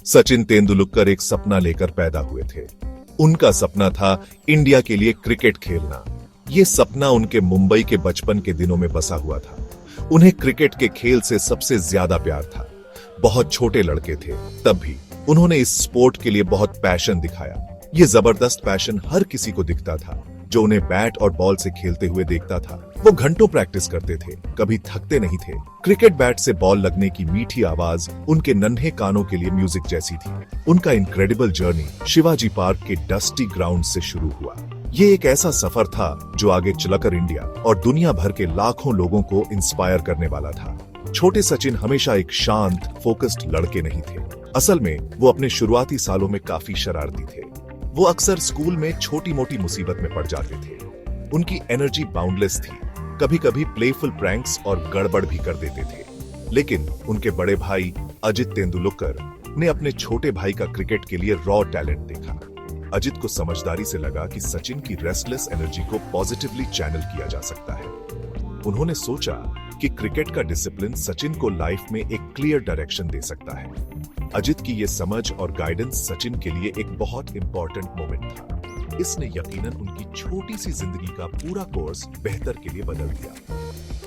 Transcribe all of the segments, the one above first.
सचिन तेंदुलकर एक सपना लेकर पैदा हुए थे। उनका सपना था इंडिया के लिए क्रिकेट खेलना। ये सपना उनके मुंबई के बचपन के दिनों में बसा हुआ था। उन्हें क्रिकेट के खेल से सबसे ज्यादा प्यार था। बहुत छोटे लड़के थे तब भी उन्होंने इस स्पोर्ट के लिए बहुत पैशन दिखाया। ये जबरदस्त पैशन हर किसी को दिखता था जो उन्हें बैट और बॉल से खेलते हुए देखता था। वो घंटों प्रैक्टिस करते थे, कभी थकते नहीं थे। क्रिकेट बैट से बॉल लगने की मीठी आवाज उनके नन्हे कानों के लिए म्यूजिक जैसी थी। उनका इनक्रेडिबल जर्नी शिवाजी पार्क के डस्टी ग्राउंड से शुरू हुआ। ये एक ऐसा सफर था जो आगे चलकर इंडिया और दुनिया भर के लाखों लोगों को इंस्पायर करने वाला था। छोटे सचिन हमेशा एक शांत, फोकस्ड लड़के नहीं थे। असल में वो अपने शुरुआती सालों में काफी शरारती थे। वो अक्सर स्कूल में छोटी मोटी मुसीबत में पड़ जाते थे। उनकी एनर्जी बाउंडलेस थी। कभी कभी प्लेफुल प्रैंक्स और गड़बड़ भी कर देते थे। लेकिन उनके बड़े भाई अजित तेंदुलकर ने अपने छोटे भाई का क्रिकेट के लिए रॉ टैलेंट देखा। अजित को समझदारी से लगा कि सचिन की रेस्टलेस एनर्जी को पॉजिटिवली चैनल किया जा सकता है। उन्होंने सोचा कि क्रिकेट का डिसिप्लिन सचिन को लाइफ में एक क्लियर डायरेक्शन दे सकता है। अजित की ये समझ और गाइडेंस सचिन के लिए एक बहुत इंपॉर्टेंट मोमेंट था। इसने यकीनन उनकी छोटी सी जिंदगी का पूरा कोर्स बेहतर के लिए बदल दिया।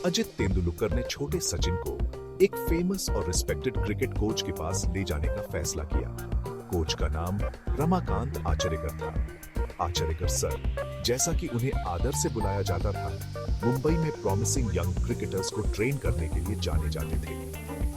अजित तेंदुलकर ने छोटे सचिन को एक फेमस और रिस्पेक्टेड क्रिकेट कोच के पास ले जाने का फैसला किया। कोच का नाम रमाकांत आचरेकर था। आचरेकर सर, जैसा कि उन्हें आदर से बुलाया जाता था, मुंबई में प्रॉमिसिंग यंग क्रिकेटर्स को ट्रेन करने के लिए जाने जाते थे।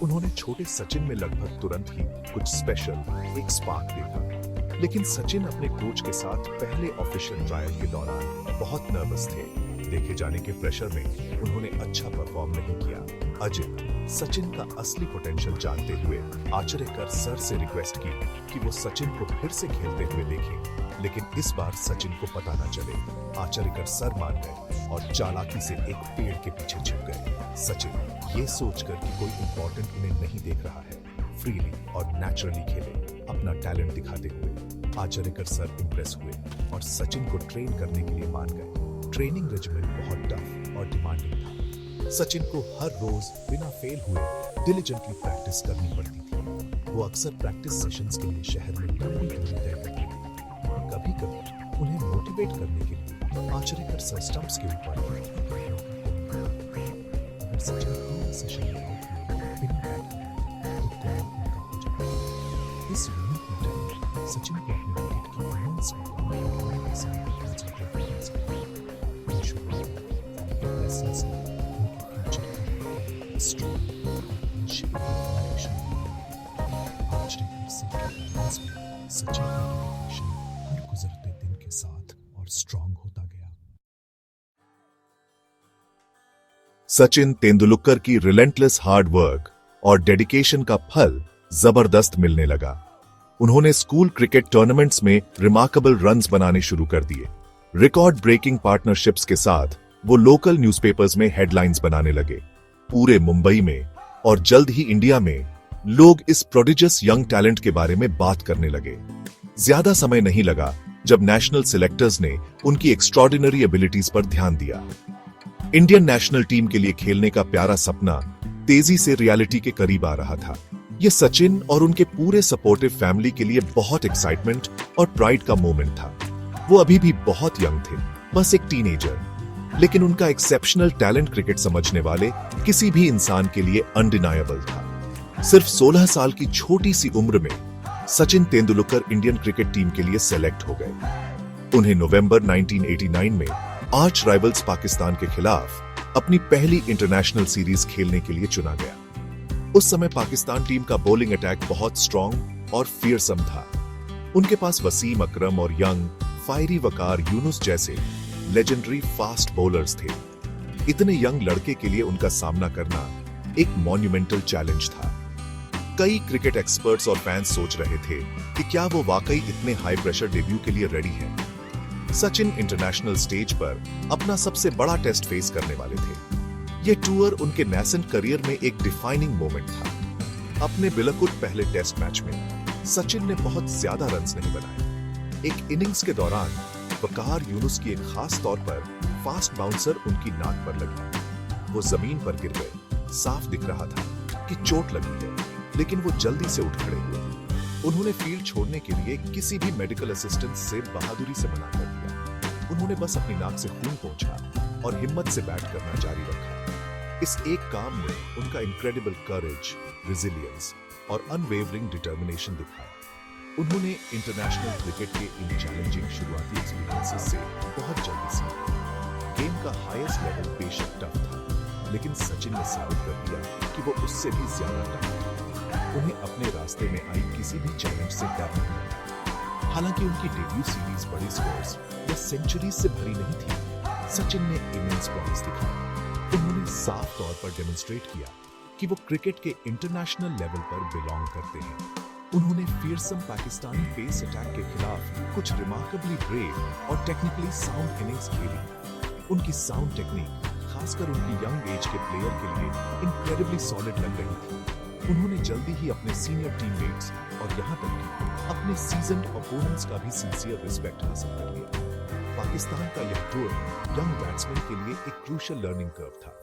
उन्होंने छोटे सचिन में लगभग तुरंत ही कुछ स्पेशल, एक स्पार्क देखा। लेकिन सचिन अपने कोच के साथ पहले ऑफिशियल ट्रायल के दौरान बहुत नर्वस थे। देखे जाने के प्रेशर में उन्होंने अच्छा परफॉर्म नहीं किया। अजित सचिन का असली पोटेंशियल जानते हुए आचरेकर सर से रिक्वेस्ट की कि वो सचिन को फिर से खेलते हुए देखें। लेकिन इस बार सचिन को पता न चले। आचरेकर सर मान गए और चालाकी से एक पेड़ के पीछे छिप गए। सचिन ये सोचकर कि कोई इंपॉर्टेंट उन्हें नहीं देख रहा है, फ्रीली और नेचुरली खेले, अपना टैलेंट दिखाते हुए। आचरेकर सर इंप्रेस हुए और सचिन को ट्रेन करने के लिए मान गए। ट्रेनिंग रेजिमेंट बहुत टफ और डिमांडिंग था। सचिन को हर रोज बिना फेल हुए डिलिजेंटली प्रैक्टिस करनी पड़ती थी। वो अक्सर प्रैक्टिस सेशंस के लिए शहर में लंबी दूरी तय करते थे। कभी कभी उन्हें मोटिवेट करने के लिए आचरेकर सर स्टंप्स के ऊपर अगर सचिन पूरे सेशन में आउट हुए बिना बैट किए तो कॉल उनका हो जाता। इस यूनिक मेथड में सचिन को अपने विकेट की इमेंस सचिन का डेडिकेशन हर गुजरते दिन के साथ और स्ट्रॉन्ग होता गया। सचिन तेंदुलकर की रिलेंटलेस हार्ड वर्क और डेडिकेशन का फल जबरदस्त मिलने लगा। उन्होंने स्कूल क्रिकेट टूर्नामेंट्स में रिमार्केबल रन्स बनाने शुरू कर दिए। रिकॉर्ड ब्रेकिंग पार्टनरशिप्स के साथ वो लोकल न्यूज़पेपर्स में हेडलाइंस बनाने लगे। पूरे मुंबई में और जल्द ही इंडिया में लोग इस प्रोडिजियस यंग टैलेंट के बारे में बात करने लगे। ज्यादा समय नहीं लगा जब नेशनल सिलेक्टर्स ने उनकी एक्स्ट्रॉर्डिनरी एबिलिटीज पर ध्यान दिया। इंडियन नेशनल टीम के लिए खेलने का प्यारा सपना तेजी से रियलिटी के करीब आ रहा था। यह सचिन और उनके पूरे सपोर्टिव फैमिली के लिए बहुत एक्साइटमेंट और प्राइड का मोमेंट था। वो अभी भी बहुत यंग थे, बस एक टीनेजर, लेकिन उनका एक्सेप्शनल टैलेंट क्रिकेट समझने वाले किसी भी इंसान के लिए अनडिनायबल था। सिर्फ 16 साल की छोटी सी उम्र में Sachin Tendulkar Indian cricket team के लिए सेलेक्ट हो गए। उन्हें नवंबर 1989 में आर्च राइवल्स पाकिस्तान के खिलाफ अपनी पहली इंटरनेशनल सीरीज खेलने के लिए चुना गया। उस समय पाकिस्तान टीम का बॉलिंग अटैक बहुत स्ट्रॉन्ग और फियरसम था। उनके पास वसीम अकरम और यंग फायरी वकार यूनुस जैसे लेजेंडरी फास्ट बॉलर्स थे। इतने यंग लड़के के लिए उनका सामना करना एक मॉन्यूमेंटल चैलेंज था। कई क्रिकेट एक्सपर्ट्स और फैंस सोच रहे थे कि क्या वो वाकई इतने हाई प्रेशर डेब्यू के लिए रेडी हैं। सचिन इंटरनेशनल स्टेज पर अपना सबसे बड़ा टेस्ट फेस करने वाले थे। ये टूर उनके नेसेंट करियर में एक डिफाइनिंग मोमेंट था। अपने बिल्कुल पहले टेस्ट मैच में सचिन ने बहुत ज्यादा रन्स नहीं बनाए। एक इनिंग्स के दौरान वकार यूनुस की एक खास तौर पर फास्ट बाउंसर उनकी नाक पर लगी। वो जमीन पर गिर गए। साफ दिख रहा था कि चोट लगी है, लेकिन वो जल्दी से उठ खड़े हुए। उन्होंने फील्ड छोड़ने के लिए किसी भी मेडिकल असिस्टेंट से बहादुरी से मना कर दिया। उन्होंने बस अपनी नाक से खून पोंछा और हिम्मत से बैट करना जारी रखा। इस एक काम ने उनका इनक्रेडिबल करेज, रेजिलियंस और अनवेवरिंग डिटर्मिनेशन दिखाया। उन्होंने इंटरनेशनल क्रिकेट के इन चैलेंजिंग शुरुआती एक्सपीरियंसेस से बहुत जल्दी सीखा। गेम का हाईएस्ट लेवल बेशक टफ था, लेकिन सचिन ने साबित कर दिया कि वो उससे भी ज्यादा टफ था। उन्हें अपने रास्ते में आई किसी भी चैलेंज से डर नहीं लगा। हालांकि उनकी डेब्यू सीरीज बड़े स्कोर्स या सेंचुरीज से भरी नहीं थी, सचिन ने इमेंस प्रॉमिस दिखाया। उन्होंने साफ तौर पर डेमोन्स्ट्रेट किया कि वो क्रिकेट के इंटरनेशनल लेवल पर बिलोंग करते हैं। उन्होंने फियरसम पाकिस्तानी पेस अटैक के खिलाफ कुछ रिमार्केबली ब्रेव और टेक्निकली साउंड इनिंग्स खेली। उनकी साउंड टेक्निक खासकर उनकी यंग एज के प्लेयर के लिए इनक्रेडिबली सॉलिड लग रही थी। उन्होंने जल्दी ही अपने सीनियर टीममेट्स और यहां तक कि अपने सीजन्ड ओपोनेंट्स का भी सिंसियर रिस्पेक्ट हासिल कर लिया। पाकिस्तान का यह टूर यंग बैट्समैन के लिए एक क्रूशियल लर्निंग कर्व था।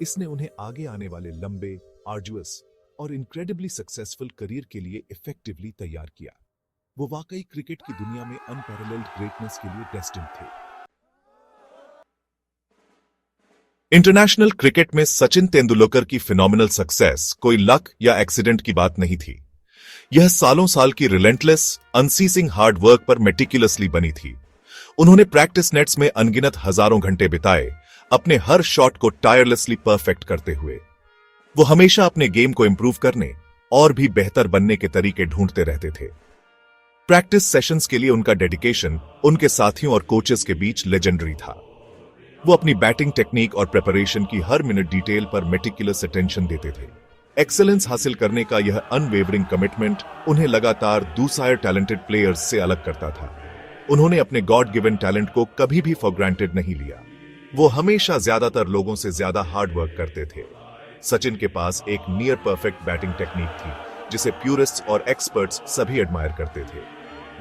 इसने उन्हें आगे आने वाले लंबे, आर्जुअस और इनक्रेडिबली सक्सेसफुल करियर के लिए इफेक्टिवली तैयार किया। वो वाकई क्रिकेट की दुनिया में अनपैरेलल्ड ग्रेटनेस के लिए डेस्टिन्ड थे। इंटरनेशनल क्रिकेट में सचिन तेंदुलकर की फिनोमिनल सक्सेस कोई लक या एक्सीडेंट की बात नहीं थी। यह सालों साल की रिलेंटलेस, अनसीसिंग हार्ड वर्क पर मेटिकुलसली बनी थी। उन्होंने प्रैक्टिस नेट्स में अनगिनत हजारों घंटे बिताए, अपने हर शॉट को टायरलेसली परफेक्ट करते हुए। वो हमेशा अपने गेम को इंप्रूव करने और भी बेहतर बनने के तरीके ढूंढते रहते थे। प्रैक्टिस सेशंस के लिए उनका डेडिकेशन उनके साथियों और कोचेस के बीच लेजेंडरी था। वो अपनी बैटिंग टेक्निक और प्रिपरेशन की हर मिनट डिटेल पर मेटिकुलस अटेंशन देते थे। एक्सेलेंस हासिल करने का यह अनवेवरिंग कमिटमेंट उन्हें लगातार दूसरे टैलेंटेड प्लेयर्स से अलग करता था। उन्होंने अपने गॉड गिवन टैलेंट को कभी भी फॉर ग्रांटेड नहीं लिया। वो हमेशा ज्यादातर लोगों से ज्यादा हार्ड वर्क करते थे। सचिन के पास एक नियर परफेक्ट बैटिंग टेक्निक थी, जिसे प्यूरिस्ट्स और एक्सपर्ट्स सभी एडमायर करते थे।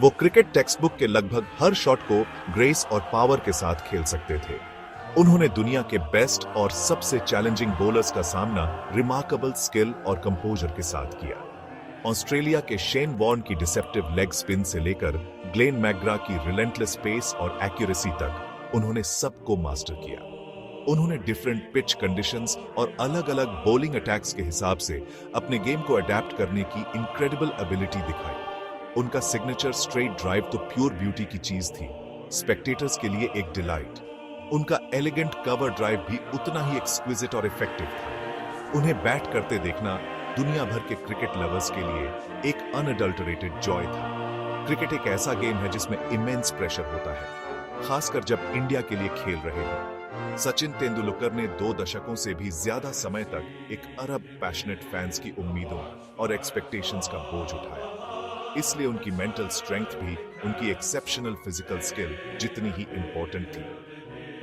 वो क्रिकेट टेक्स्ट बुक के लगभग हर शॉट को ग्रेस और पावर के साथ खेल सकते थे। उन्होंने दुनिया के बेस्ट और सबसे चैलेंजिंग बॉलर्स का सामना रिमार्केबल स्किल और कंपोजर के साथ किया। ऑस्ट्रेलिया के शेन वॉर्न की डिसेप्टिव लेग स्पिन से लेकर ग्लेन मैकग्रा की रिलेंटलेस पेस और एक्यूरेसी तक उन्होंने सबको मास्टर किया। उन्होंने डिफरेंट पिच कंडीशंस और अलग-अलग बॉलिंग अटैक्स के हिसाब से अपने गेम को अडेप्ट करने की इनक्रेडिबल एबिलिटी दिखाई। उनका सिग्नेचर स्ट्रेट ड्राइव तो प्योर ब्यूटी की चीज थी, स्पेक्टेटर्स के लिए एक डिलाइट। उनका एलिगेंट कवर ड्राइव भी उतना ही एक्सक्विजिट और इफेक्टिव था। उन्हें बैट करते देखना दुनिया भर के क्रिकेट लवर्स के लिए एक अनअडल्टरेटेड जॉय था। क्रिकेट एक ऐसा गेम है जिसमें इमेंस प्रेशर होता है, खासकर जब इंडिया के लिए खेल रहे हैं। सचिन तेंदुलकर ने 2 दशकों से भी ज्यादा समय तक एक अरब पैशनेट फैंस की उम्मीदों और एक्सपेक्टेशंस का बोझ उठाया। इसलिए उनकी मेंटल स्ट्रेंथ भी उनकी एक्सेप्शनल फिजिकल स्किल जितनी ही इंपॉर्टेंट थी।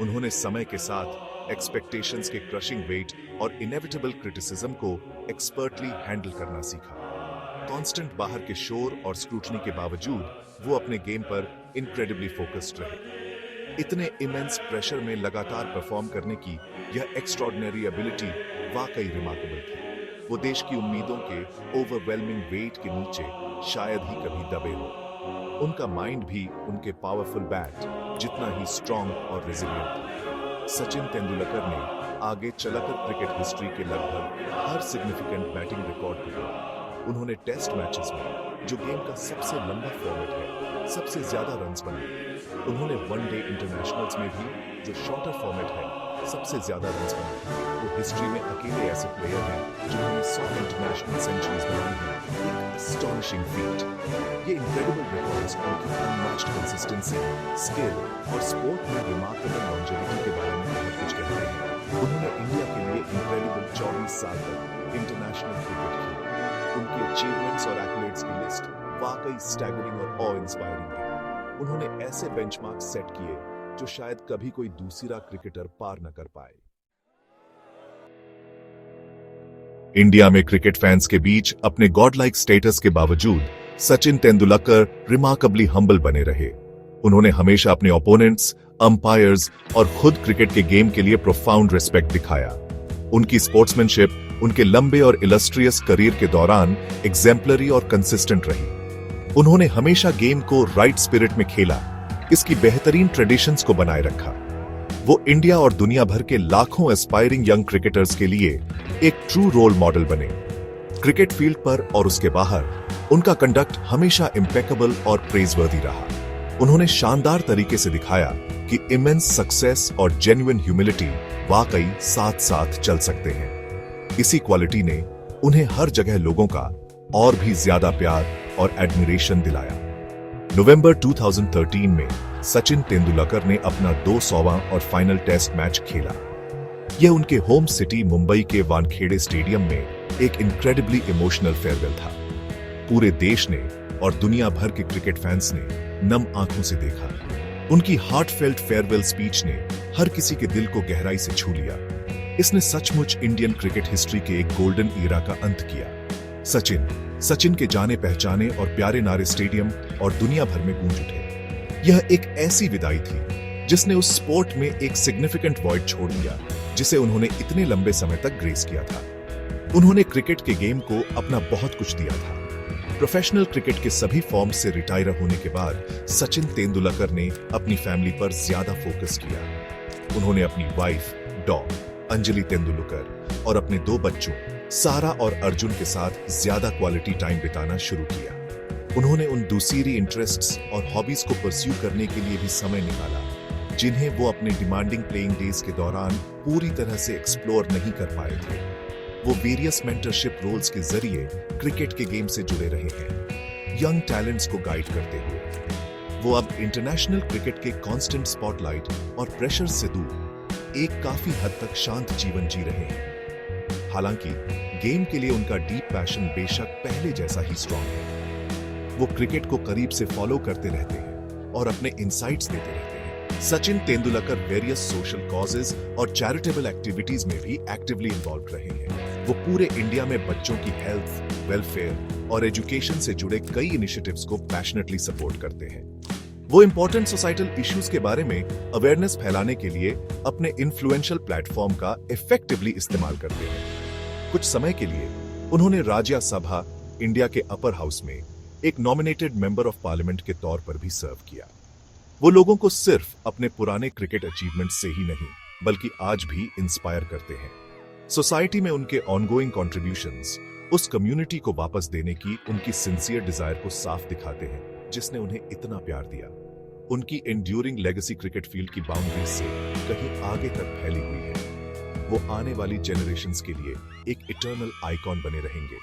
उन्होंने समय के साथ एक्सपेक्टेशंस के क्रशिंग वेट और इनेविटेबल क्रिटिसिज्म को एक्सपर्टली हैंडल करना सीखा। कांस्टेंट बाहर के शोर और स्क्रूटनी के बावजूद वो अपने गेम पर इनक्रेडिबली फोकस्ड रहे। इतने इमेंस प्रेशर में लगातार परफॉर्म करने की यह एक्स्ट्रॉर्डिनरी एबिलिटी वाकई रिमार्केबल थी। वो देश की उम्मीदों के ओवरवेलमिंग वेट के नीचे शायद ही कभी दबे हो। उनका माइंड भी उनके पावरफुल बैट जितना ही स्ट्रॉन्ग और रेजिलिएंट था। सचिन तेंदुलकर ने आगे चलकर क्रिकेट हिस्ट्री के लगभग हर सिग्निफिकेंट बैटिंग रिकॉर्ड को तोड़ा। उन्होंने टेस्ट मैचेस में, जो गेम का सबसे लंबा फॉर्मेट है, सबसे ज्यादा रन्स बनाए। उन्होंने वनडे इंटरनेशनल्स में भी, जो शॉर्टर फॉर्मेट है, सबसे ज्यादा रन्स बनाए। वो हिस्ट्री में अकेले ऐसे प्लेयर हैं जिन्होंने 100 इंटरनेशनल सेंचुरीज बनाई हैं। एक एस्टॉनिशिंग फीट। ये इनक्रेडिबल रिकॉर्ड्स उनकी अनमैच्ड कंसिस्टेंसी, स्किल और स्पोर्ट में रिमार्केबल लॉन्जेविटी के बारे में बहुत कुछ कहते हैं। उन्होंने इंडिया के लिए इनक्रेडिबल 24 साल तक इंटरनेशनल क्रिकेट खेला। उनकी अचीवमेंट्स और एक्colades की लिस्ट वाकई स्टैगरिंग और ऑ इंस्पायरिंग है। उन्होंने ऐसे बेंचमार्क सेट किए जो शायद कभी कोई दूसरा क्रिकेटर पार न कर पाए। इंडिया में क्रिकेट फैंस के बीच अपने गॉड लाइक स्टेटस के बावजूद सचिन तेंदुलकर रिमार्केबली हम्बल बने रहे। उन्होंने हमेशा अपने ओपोनेंट्स, अंपायर्स और खुद क्रिकेट के गेम के लिए प्रोफाउंड रिस्पेक्ट दिखाया। उनकी स्पोर्ट्समैनशिप उनके लंबे और इलस्ट्रियस करियर के दौरान एग्जेम्पलरी और कंसिस्टेंट रही। उन्होंने हमेशा गेम को राइट स्पिरिट में खेला, इसकी बेहतरीन ट्रेडिशंस को बनाए रखा। वो इंडिया और दुनिया भर के लाखों एस्पायरिंग यंग क्रिकेटर्स के लिए एक ट्रू रोल मॉडल बने। क्रिकेट फील्ड पर और उसके बाहर उनका कंडक्ट हमेशा इम्पेकेबल और प्रेजवर्दी रहा। उन्होंने शानदार तरीके से दिखाया कि इमेंस सक्सेस और जेन्युइन ह्यूमिलिटी वाकई साथ साथ चल सकते हैं। इसी क्वालिटी ने उन्हें हर जगह लोगों का और भी ज्यादा प्यार और एडमिरेशन दिलाया। नवंबर 2013 में सचिन तेंदुलकर ने अपना 200वां और फाइनल टेस्ट मैच खेला। यह उनके होम सिटी मुंबई के वानखेड़े स्टेडियम में एक इनक्रेडिबली इमोशनल फेयरवेल था। पूरे देश ने और दुनिया भर के क्रिकेट फैंस ने नम आंखों से देखा। उनकी हार्टफेल्ट फेयरवेल स्पीच ने हर किसी के दिल को गहराई से छू लिया। इसने सचमुच इंडियन क्रिकेट हिस्ट्री के एक गोल्डन ईरा का अंत किया। सचिन के जाने पहचाने और प्यारे नारे स्टेडियम और दुनिया भर में गूंज उठे। यह एक ऐसी विदाई थी जिसने उस स्पोर्ट में एक सिग्निफिकेंट वॉइड छोड़ दिया, जिसे उन्होंने इतने लंबे समय तक ग्रेस किया था। उन्होंने क्रिकेट के गेम को अपना बहुत कुछ दिया था। प्रोफेशनल क्रिकेट के सभी फॉर्म्स से रिटायर होने के बाद सचिन तेंदुलकर ने अपनी फैमिली पर ज्यादा फोकस किया। उन्होंने अपनी वाइफ डॉग अंजलि तेंदुलकर और अपने 2 बच्चों सारा और अर्जुन के साथ ज्यादा क्वालिटी टाइम बिताना शुरू किया। उन्होंने उन दूसरी इंटरेस्ट्स और हॉबीज को परस्यू करने के लिए भी समय निकाला, जिन्हें वो अपने डिमांडिंग प्लेइंग डेज के दौरान पूरी तरह से एक्सप्लोर नहीं कर पाए थे। वो वेरियस मेंटरशिप रोल्स के जरिए क्रिकेट के गेम से जुड़े रहे हैं, यंग टैलेंट्स को गाइड करते हुए। वो अब इंटरनेशनल क्रिकेट के कांस्टेंट स्पॉटलाइट और प्रेशर से दूर एक काफी हद तक शांत जीवन जी रहे हैं। हालांकि गेम के लिए उनका डीप पैशन बेशक पहले जैसा ही स्ट्रॉन्ग है। वो क्रिकेट को करीब से फॉलो करते रहते हैं और अपने इंसाइट्स देते रहते हैं। Sachin Tendulkar various social causes और चैरिटेबल एक्टिविटीज में भी एक्टिवली इन्वॉल्व रहे हैं। वो पूरे इंडिया में बच्चों की हेल्थ, वेलफेयर और एजुकेशन से जुड़े कई इनिशिएटिव्स को पैशनेटली सपोर्ट करते हैं। वो इंपॉर्टेंट सोसाइटल इश्यूज के बारे में अवेयरनेस फैलाने के लिए अपने इन्फ्लुएंशियल प्लेटफॉर्म का इफेक्टिवली इस्तेमाल करते हैं। कुछ समय के लिए उन्होंने राज्यसभा इंडिया के अपर हाउस में एक नॉमिनेटेड मेंबर ऑफ पार्लियामेंट के तौर पर भी सर्व किया। वो लोगों को सिर्फ अपने पुराने क्रिकेट अचीवमेंट से ही नहीं, बल्कि आज भी इंस्पायर करते हैं। सोसाइटी में उनके ऑनगोइंग कॉन्ट्रीब्यूशंस उस कम्युनिटी को वापस देने की उनकी सिंसियर डिजायर को साफ दिखाते हैं, जिसने उन्हें इतना प्यार दिया। उनकी एंड्यूरिंग लेगेसी क्रिकेट फील्ड की बाउंड्रीज से कहीं आगे तक फैली हुई है। वो आने वाली जनरेशंस के लिए एक इटर्नल आइकॉन बने रहेंगे।